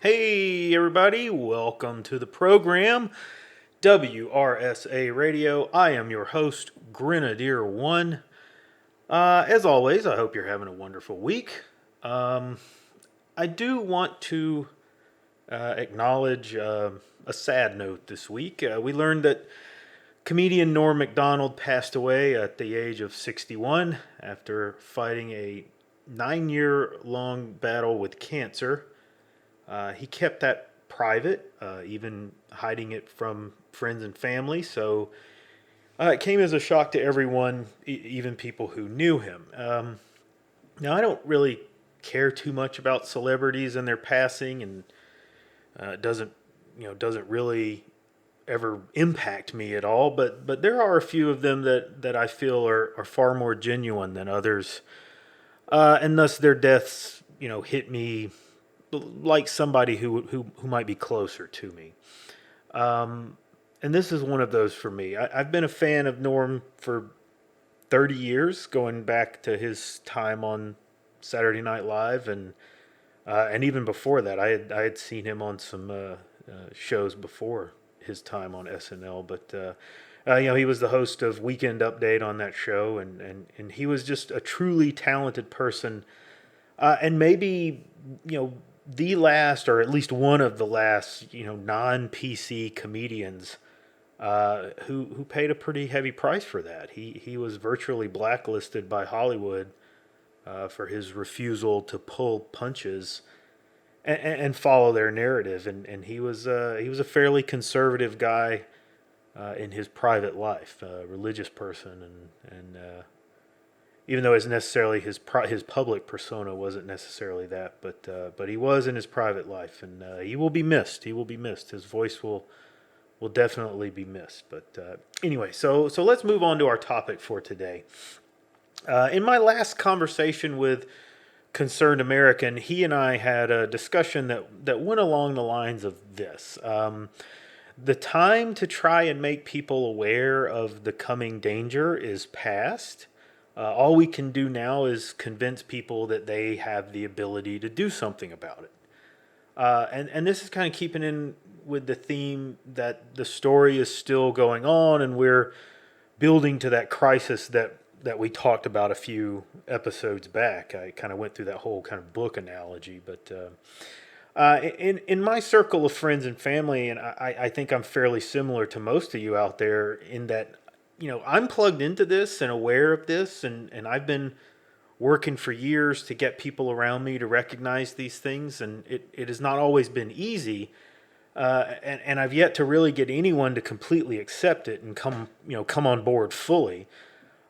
Hey, everybody, welcome to the program, WRSA Radio. I am your host, Grenadier One. As always, I hope you're having a wonderful week. Um, I do want to acknowledge a sad note this week. We learned that comedian Norm MacDonald passed away at the age of 61 after fighting a 9 year long battle with cancer. He kept that private, even hiding it from friends and family. So it came as a shock to everyone, even people who knew him. Now, I don't really care too much about celebrities and their passing, and it doesn't really ever impact me at all. But there are a few of them that I feel are far more genuine than others, and thus their deaths hit me like somebody who might be closer to me. And this is one of those for me. I've been a fan of Norm for 30 years, going back to his time on Saturday Night Live, and even before that, I had seen him on some shows before his time on SNL. But he was the host of Weekend Update on that show, and he was just a truly talented person, and maybe the last, or at least one of the last, non PC comedians who paid a pretty heavy price for that. He was virtually blacklisted by Hollywood for his refusal to pull punches and follow their narrative. And he was a fairly conservative guy in his private life, a religious person, and even though it's necessarily his public persona wasn't necessarily that, but he was in his private life, and he will be missed. He will be missed. His voice will definitely be missed. But anyway, so let's move on to our topic for today. In my last conversation with Concerned American, he and I had a discussion that went along the lines of this. The time to try and make people aware of the coming danger is past. All we can do now is convince people that they have the ability to do something about it. And this is kind of keeping in with the theme that the story is still going on, and we're building to that crisis that we talked about a few episodes back. I kind of went through that whole kind of book analogy, but in my circle of friends and family, and I think I'm fairly similar to most of you out there in that I'm plugged into this and aware of this, and I've been working for years to get people around me to recognize these things, and it has not always been easy, and I've yet to really get anyone to completely accept it and come on board fully.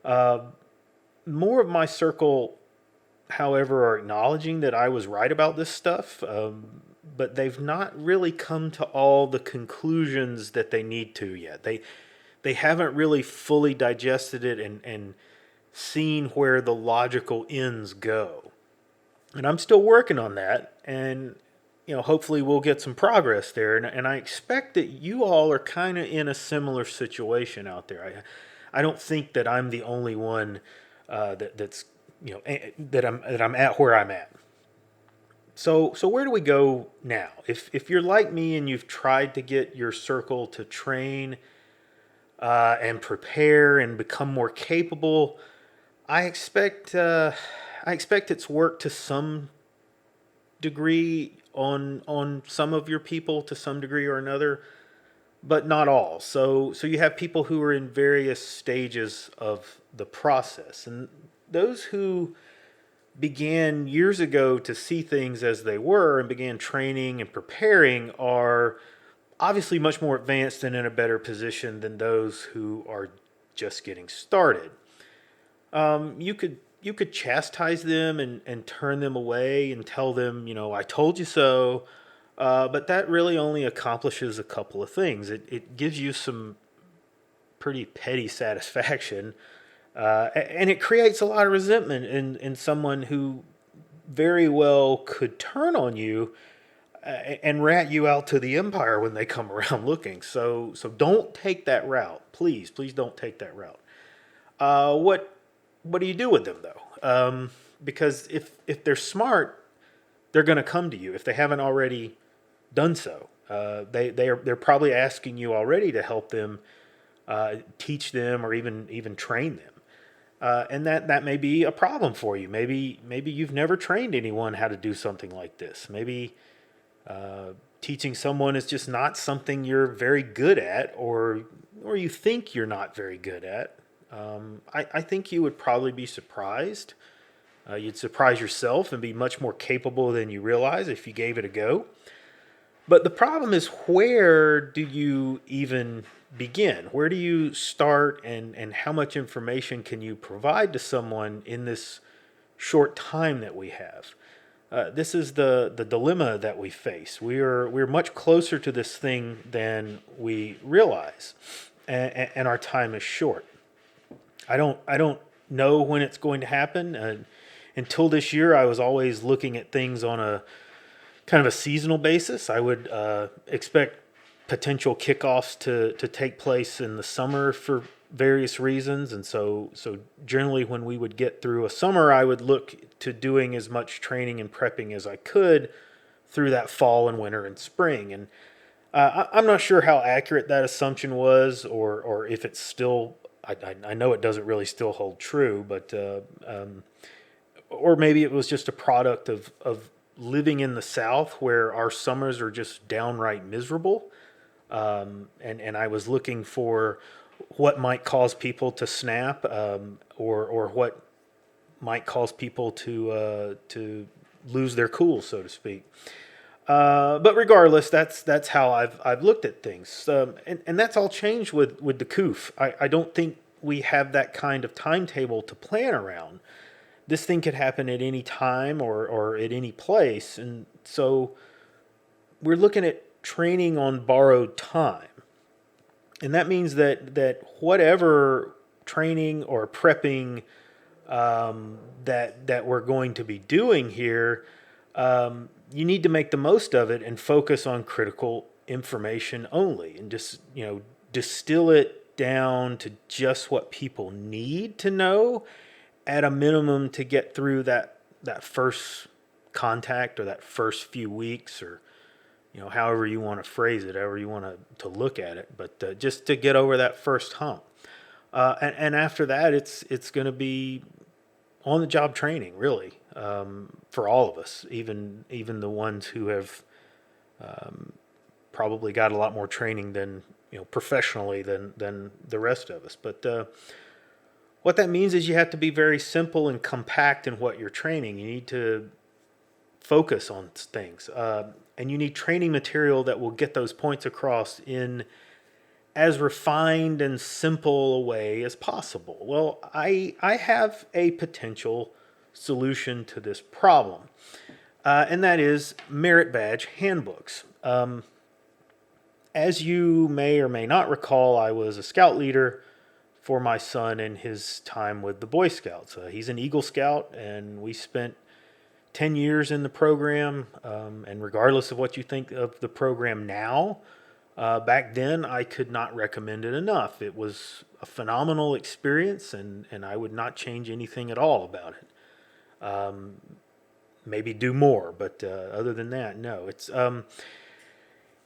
More of my circle, however, are acknowledging that I was right about this stuff, but they've not really come to all the conclusions that they need to yet. They haven't really fully digested it and seen where the logical ends go. And I'm still working on that, and hopefully we'll get some progress there. And I expect that you all are kind of in a similar situation out there. I don't think that I'm the only one that's that I'm at where I'm at. So where do we go now? If you're like me and you've tried to get your circle to train and prepare and become more capable, I expect it's worked to some degree on some of your people to some degree or another, but not all. So you have people who are in various stages of the process, and those who began years ago to see things as they were and began training and preparing are obviously much more advanced and in a better position than those who are just getting started. You could chastise them and turn them away and tell them, I told you so. But that really only accomplishes a couple of things. It gives you some pretty petty satisfaction, and it creates a lot of resentment in someone who very well could turn on you and rat you out to the empire when they come around looking. So don't take that route, please don't take that route. What do you do with them though? Because if they're smart, they're going to come to you if they haven't already done so. They're probably asking you already to help them, teach them, or even train them. And that may be a problem for you. Maybe you've never trained anyone how to do something like this. Maybe teaching someone is just not something you're very good at, or you think you're not very good at. I think you would probably be surprised. You'd surprise yourself and be much more capable than you realize if you gave it a go. But the problem is, where do you even begin? Where do you start, and how much information can you provide to someone in this short time that we have? This is the dilemma that we face. We're much closer to this thing than we realize, and our time is short. I don't know when it's going to happen. Until this year, I was always looking at things on a kind of a seasonal basis. I would expect potential kickoffs to take place in the summer for various reasons, and so generally when we would get through a summer, I would look to doing as much training and prepping as I could through that fall and winter and spring. And I'm not sure how accurate that assumption was, or if it's still. I know it doesn't really still hold true, but or maybe it was just a product of living in the South, where our summers are just downright miserable. And I was looking for what might cause people to snap, or what might cause people to lose their cool, so to speak. But regardless, that's how I've looked at things, and that's all changed with the COOF. I don't think we have that kind of timetable to plan around. This thing could happen at any time, or at any place, and so we're looking at training on borrowed time. And that means that whatever training or prepping that we're going to be doing here, you need to make the most of it and focus on critical information only, and just distill it down to just what people need to know at a minimum to get through that first contact, or that first few weeks, or however you want to phrase it, however you want to look at it, but just to get over that first hump. And after that, it's going to be on the job training, really, for all of us, even the ones who have probably got a lot more training than professionally than the rest of us. But what that means is you have to be very simple and compact in what you're training. You need to focus on things, and you need training material that will get those points across in as refined and simple a way as possible. Well, I have a potential solution to this problem, and that is merit badge handbooks. As you may or may not recall, I was a scout leader for my son in his time with the Boy Scouts. He's an Eagle Scout, and we spent 10 years in the program, and regardless of what you think of the program now, back then I could not recommend it enough. It was a phenomenal experience, and I would not change anything at all about it. Maybe do more, but other than that, no.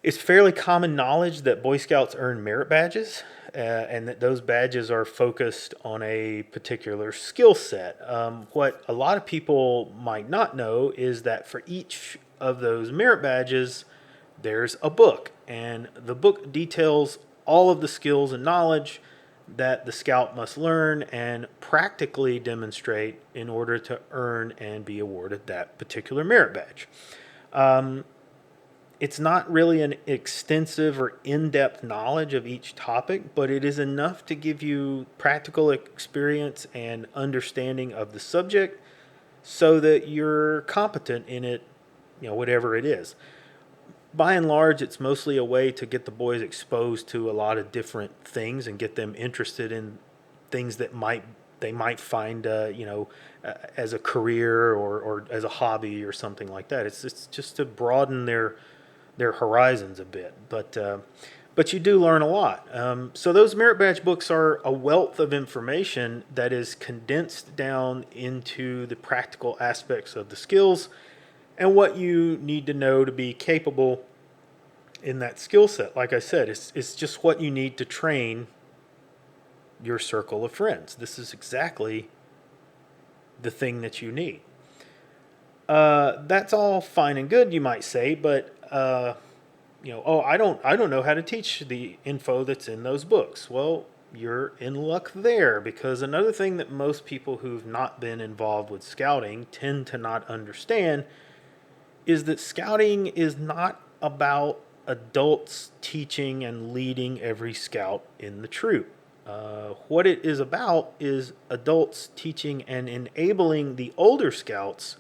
It's fairly common knowledge that Boy Scouts earn merit badges, and that those badges are focused on a particular skill set. What a lot of people might not know is that for each of those merit badges, there's a book, and the book details all of the skills and knowledge that the scout must learn and practically demonstrate in order to earn and be awarded that particular merit badge. It's not really an extensive or in-depth knowledge of each topic, but it is enough to give you practical experience and understanding of the subject so that you're competent in it, whatever it is. By and large, it's mostly a way to get the boys exposed to a lot of different things and get them interested in things that they might find, as a career, or as a hobby or something like that. It's just to broaden their horizons a bit, but you do learn a lot. So those merit badge books are a wealth of information that is condensed down into the practical aspects of the skills and what you need to know to be capable in that skill set. Like I said, it's just what you need to train your circle of friends. This is exactly the thing that you need. That's all fine and good, you might say, but oh, I don't know how to teach the info that's in those books. Well, you're in luck there, because another thing that most people who've not been involved with scouting tend to not understand is that scouting is not about adults teaching and leading every scout in the troop. What it is about is adults teaching and enabling the older scouts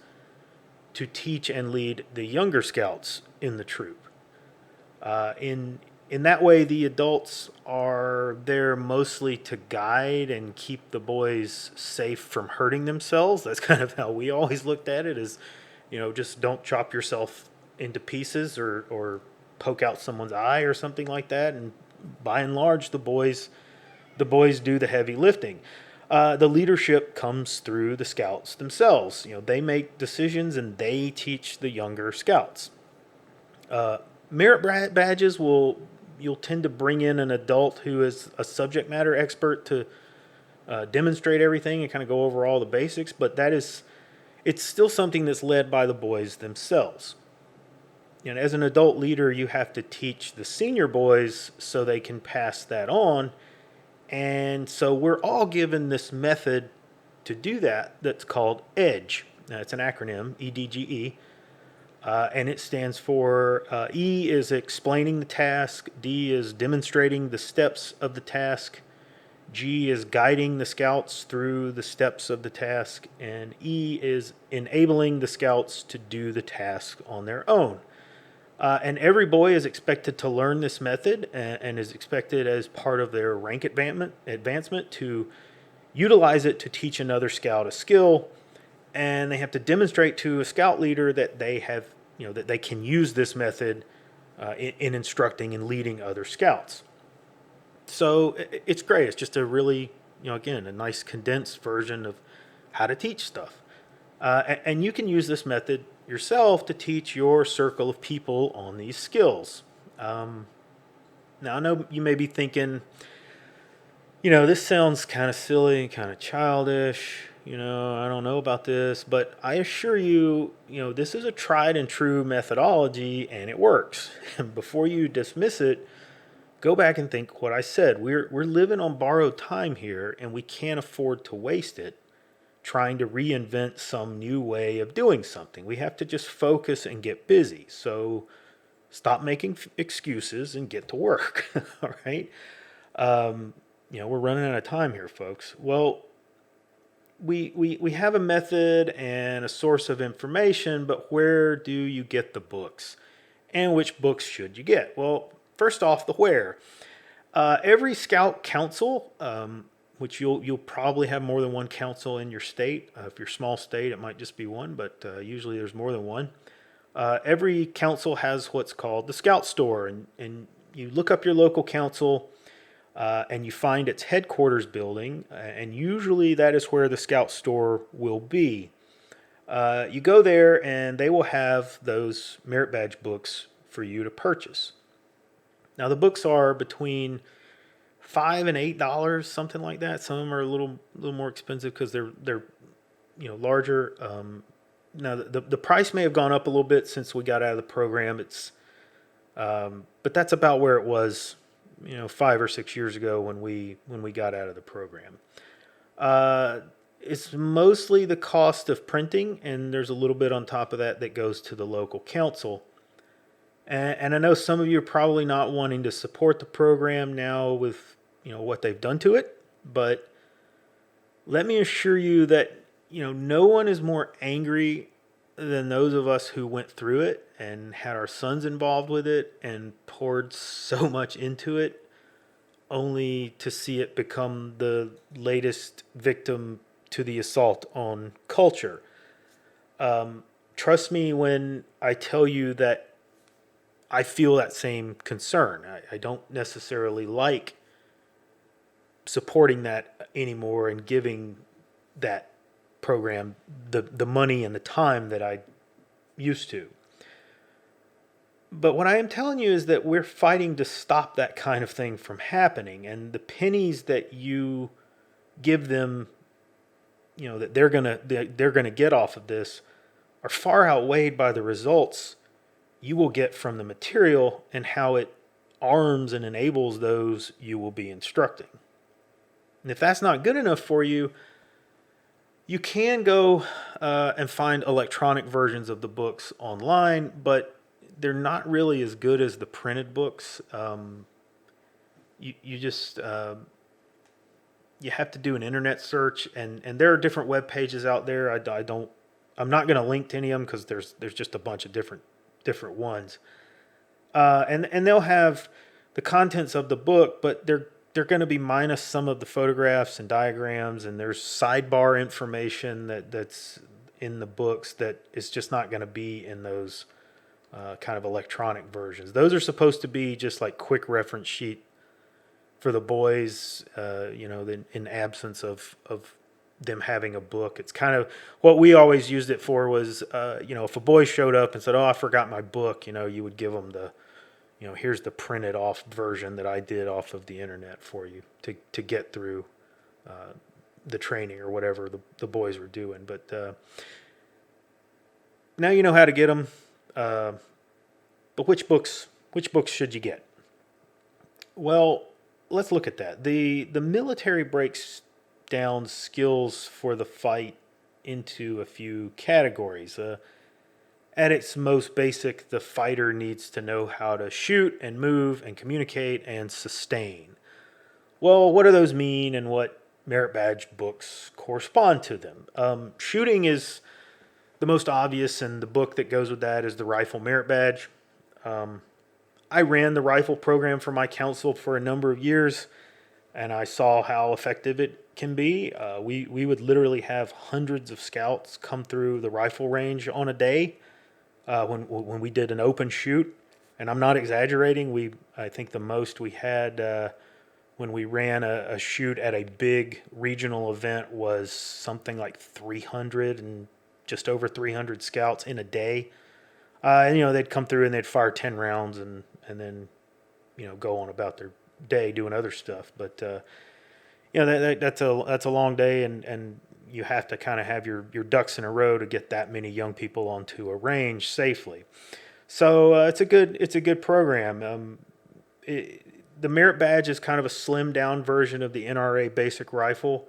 to teach and lead the younger scouts in the troop. In that way, the adults are there mostly to guide and keep the boys safe from hurting themselves. That's kind of how we always looked at it: is, just don't chop yourself into pieces or poke out someone's eye or something like that. And by and large, the boys do the heavy lifting. The leadership comes through the scouts themselves. They make decisions and they teach the younger scouts. Merit badges you'll tend to bring in an adult who is a subject matter expert to demonstrate everything and kind of go over all the basics, but it's still something that's led by the boys themselves. And as an adult leader, you have to teach the senior boys so they can pass that on. And so we're all given this method to do that that's called EDGE. Now, it's an acronym, EDGE. And it stands for E is explaining the task, D is demonstrating the steps of the task, G is guiding the scouts through the steps of the task, and E is enabling the scouts to do the task on their own. And every boy is expected to learn this method and is expected as part of their rank advancement to utilize it to teach another scout a skill. And they have to demonstrate to a scout leader that they have, that they can use this method in instructing and leading other scouts. So it's great. It's just a really, again, a nice condensed version of how to teach stuff. And you can use this method yourself to teach your circle of people on these skills. Now, I know you may be thinking, this sounds kind of silly, kind of childish. I don't know about this, but I assure you, this is a tried and true methodology and it works. And before you dismiss it, go back and think what I said. We're living on borrowed time here, and we can't afford to waste it trying to reinvent some new way of doing something. We have to just focus and get busy. So stop making excuses and get to work. All right. We're running out of time here, folks. Well, we have a method and a source of information, but where do you get the books? And which books should you get? Well, first off, the where. Every Scout Council, which you'll probably have more than one council in your state. If you're a small state, it might just be one, but usually there's more than one. Every council has what's called the Scout Store, and you look up your local council and you find its headquarters building, and usually that is where the Scout Store will be. You go there and they will have those merit badge books for you to purchase. Now the books are between $5 and $8, something like that. Some of them are a little more expensive because they're larger. Now the price may have gone up a little bit since we got out of the program. But that's about where it was, 5 or 6 years ago when we got out of the program. It's mostly the cost of printing, and there's a little bit on top of that goes to the local council. And I know some of you are probably not wanting to support the program now with what they've done to it, but let me assure you that no one is more angry than those of us who went through it and had our sons involved with it and poured so much into it, only to see it become the latest victim to the assault on culture. Trust me when I tell you that I feel that same concern. I don't necessarily like supporting that anymore and giving that program the money and the time that I used to. But what I am telling you is that we're fighting to stop that kind of thing from happening. And the pennies that you give them, that they're gonna get off of this, are far outweighed by the results you will get from the material and how it arms and enables those you will be instructing. And if that's not good enough for you, you can go and find electronic versions of the books online, but they're not really as good as the printed books. You just you have to do an internet search, and there are different web pages out there. I'm not going to link to any of them because there's just a bunch of different ones, and they'll have the contents of the book, but they're going to be minus some of the photographs and diagrams, and there's sidebar information that's in the books that is just not going to be in those kind of electronic versions. Those are supposed to be just like quick reference sheet for the boys, in absence of them having a book. It's kind of what we always used it for was, if a boy showed up and said, "Oh, I forgot my book," you would give them here's the printed off version that I did off of the internet for you to get through the training or whatever the boys were doing. But now you know how to get them. But which books should you get? Well, let's look at that. The military breaks down skills for the fight into a few categories. At its most basic, the fighter needs to know how to shoot and move and communicate and sustain. Well, what do those mean, and what merit badge books correspond to them? Shooting is the most obvious, and the book that goes with that is the Rifle Merit Badge. I ran the rifle program for my council for a number of years, and I saw how effective it can be. We would literally have hundreds of scouts come through the rifle range on a day when we did an open shoot, and I'm not exaggerating. I think the most we had when we ran a shoot at a big regional event was something like 300 and just over 300 scouts in a day. And they'd come through and they'd fire 10 rounds and then go on about their day doing other stuff. But that's a long day, and you have to kind of have your ducks in a row to get that many young people onto a range safely. So it's a good program. The merit badge is kind of a slimmed down version of the NRA basic rifle.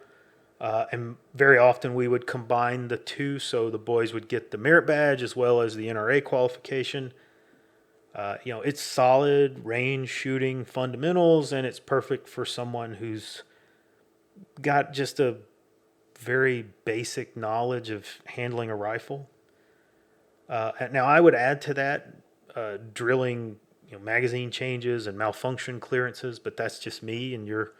And very often we would combine the two, so the boys would get the merit badge as well as the NRA qualification. It's solid range shooting fundamentals, and it's perfect for someone who's got just a very basic knowledge of handling a rifle. Now, I would add to that drilling, magazine changes and malfunction clearances, but that's just me, and your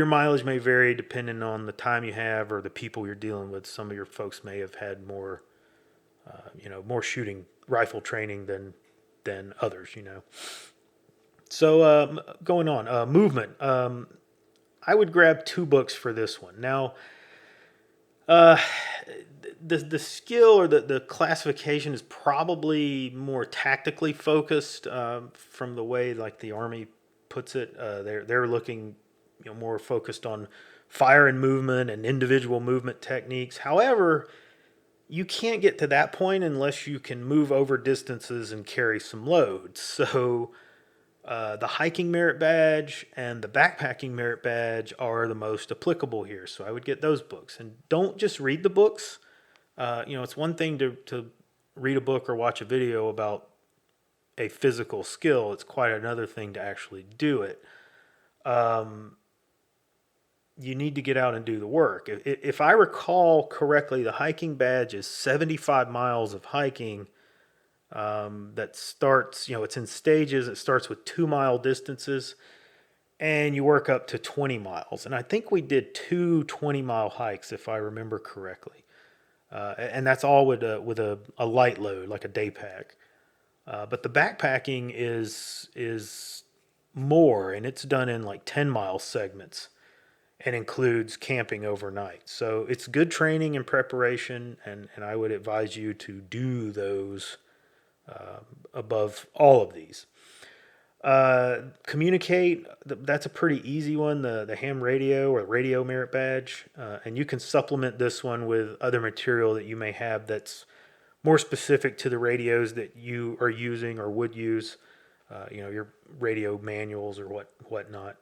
mileage may vary depending on the time you have or the people you're dealing with. Some of your folks may have had more, more shooting rifle training than others. So going on, movement. I would grab 2 books for this one. Now, the skill or the classification is probably more tactically focused from the way like the Army puts it. They're looking more focused on fire and movement and individual movement techniques. However, you can't get to that point unless you can move over distances and carry some loads. So the hiking merit badge and the backpacking merit badge are the most applicable here. So I would get those books. And don't just read the books. It's one thing to read a book or watch a video about a physical skill. It's quite another thing to actually do it. You need to get out and do the work. If I recall correctly, the hiking badge is 75 miles of hiking that starts, it's in stages. It starts with 2-mile distances, and you work up to 20 miles. And I think we did 2 20-mile hikes, if I remember correctly. And that's all with a light load, like a day pack. But the backpacking is more, and it's done in like 10-mile segments and includes camping overnight. So it's good training and preparation, and I would advise you to do those above all of these. Communicate, that's a pretty easy one, the ham radio or radio merit badge. And you can supplement this one with other material that you may have that's more specific to the radios that you are using or would use. Your radio manuals or whatnot,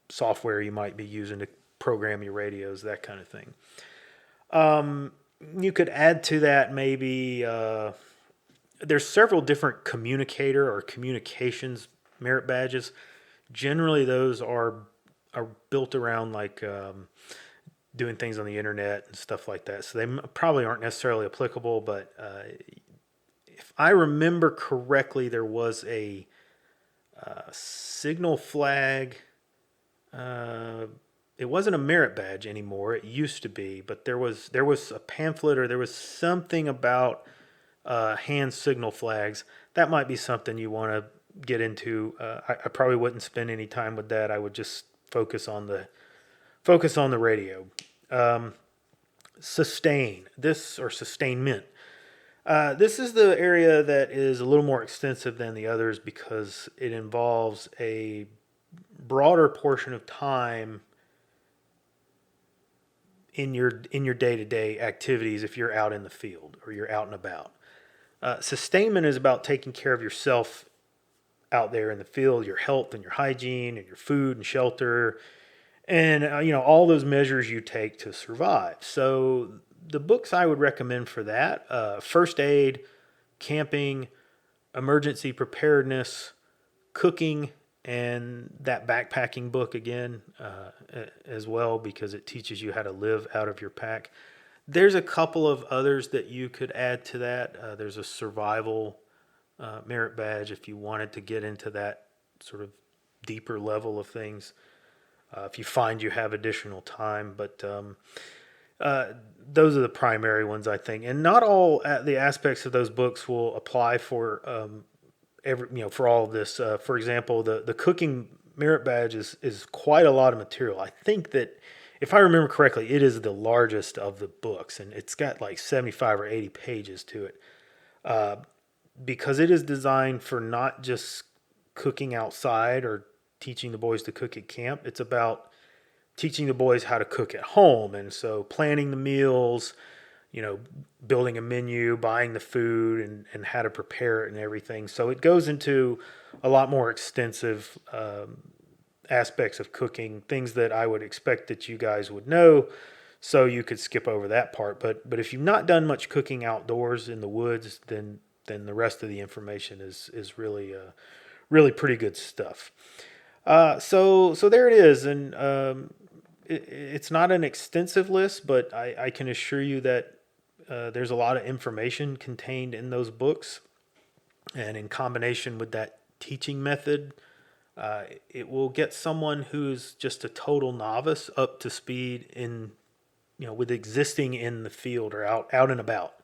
software you might be using to program your radios, that kind of thing. You could add to that maybe there's several different communicator or communications merit badges. Generally, those are built around like doing things on the internet and stuff like that. So they probably aren't necessarily applicable, but if I remember correctly, there was a signal flag. It wasn't a merit badge anymore. It used to be, but there was a pamphlet or there was something about hand signal flags. That might be something you want to get into. I probably wouldn't spend any time with that. I would just focus on the radio. Sustain this or sustainment. This is the area that is a little more extensive than the others because it involves a broader portion of time in your day-to-day activities if you're out in the field or you're out and about. Sustainment is about taking care of yourself out there in the field, your health and your hygiene and your food and shelter, and all those measures you take to survive. So the books I would recommend for that: first aid, camping, emergency preparedness, cooking, and that backpacking book again as well, because it teaches you how to live out of your pack. There's a couple of others that you could add to that. There's a survival merit badge if you wanted to get into that sort of deeper level of things, if you find you have additional time. But those are the primary ones, I think. And not all the aspects of those books will apply for for all of this. For example, the cooking merit badge is quite a lot of material. I think that if I remember correctly, it is the largest of the books, and it's got like 75 or 80 pages to it. Because it is designed for not just cooking outside or teaching the boys to cook at camp. It's about teaching the boys how to cook at home. And so planning the meals, building a menu, buying the food, and how to prepare it and everything. So it goes into a lot more extensive aspects of cooking, things that I would expect that you guys would know, so you could skip over that part. But if you've not done much cooking outdoors in the woods, then the rest of the information is really really pretty good stuff. So there it is, and it's not an extensive list, but I can assure you that there's a lot of information contained in those books, and in combination with that teaching method, it will get someone who's just a total novice up to speed in, with existing in the field or out and about,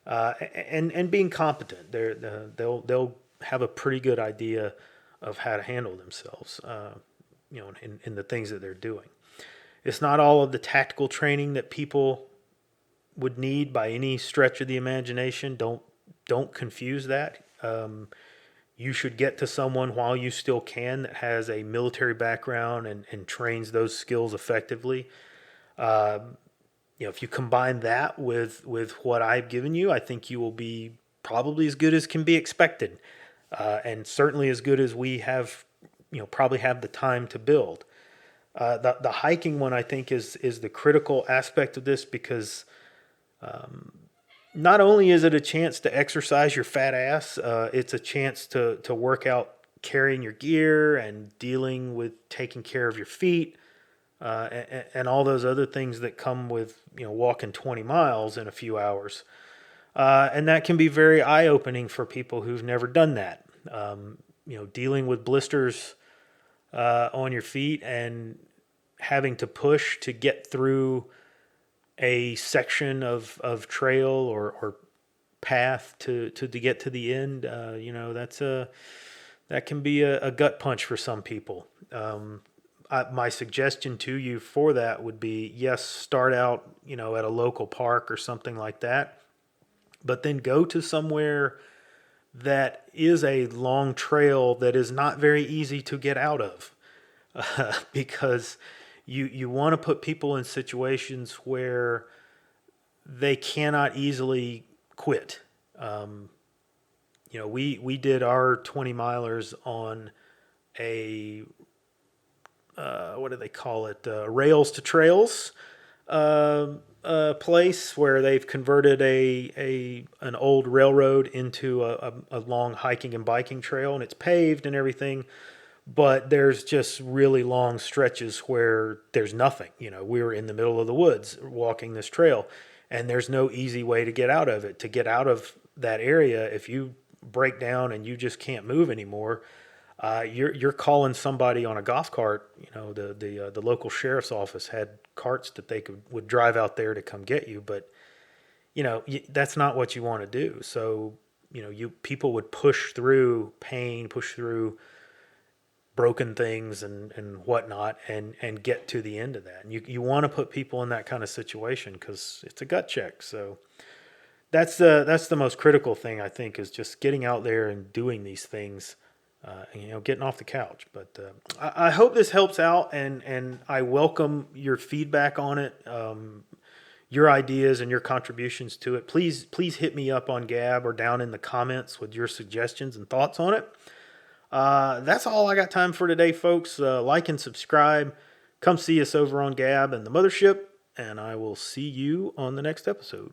and being competent. They'll have a pretty good idea of how to handle themselves, in the things that they're doing. It's not all of the tactical training that people would need by any stretch of the imagination. Don't confuse that. You should get to someone while you still can that has a military background and trains those skills effectively. If you combine that with what I've given you, I think you will be probably as good as can be expected, and certainly as good as we have, probably have the time to build. The hiking one, I think, is the critical aspect of this, because not only is it a chance to exercise your fat ass, it's a chance to work out carrying your gear and dealing with taking care of your feet, and all those other things that come with walking 20 miles in a few hours. And that can be very eye-opening for people who've never done that. Dealing with blisters on your feet and having to push to get through a section of trail or path to get to the end. That can be a gut punch for some people. My suggestion to you for that would be, yes, start out, at a local park or something like that, but then go to somewhere that is a long trail that is not very easy to get out of, because you want to put people in situations where they cannot easily quit. Um, we did our 20 milers on a what do they call it? Rails to trails place where they've converted an old railroad into a long hiking and biking trail, and it's paved and everything. But there's just really long stretches where there's nothing. We were in the middle of the woods walking this trail, and there's no easy way to get out of it. To get out of that area, if you break down and you just can't move anymore, you're calling somebody on a golf cart. The local sheriff's office had carts that they would drive out there to come get you, but that's not what you want to do. So you people would push through pain, push through broken things and whatnot, and get to the end of that. And you want to put people in that kind of situation because it's a gut check. So that's the most critical thing, I think, is just getting out there and doing these things, getting off the couch. But I hope this helps out, and I welcome your feedback on it, your ideas and your contributions to it. Please hit me up on Gab or down in the comments with your suggestions and thoughts on it. That's all I got time for today, folks. Like and subscribe. Come see us over on Gab and the Mothership, and I will see you on the next episode.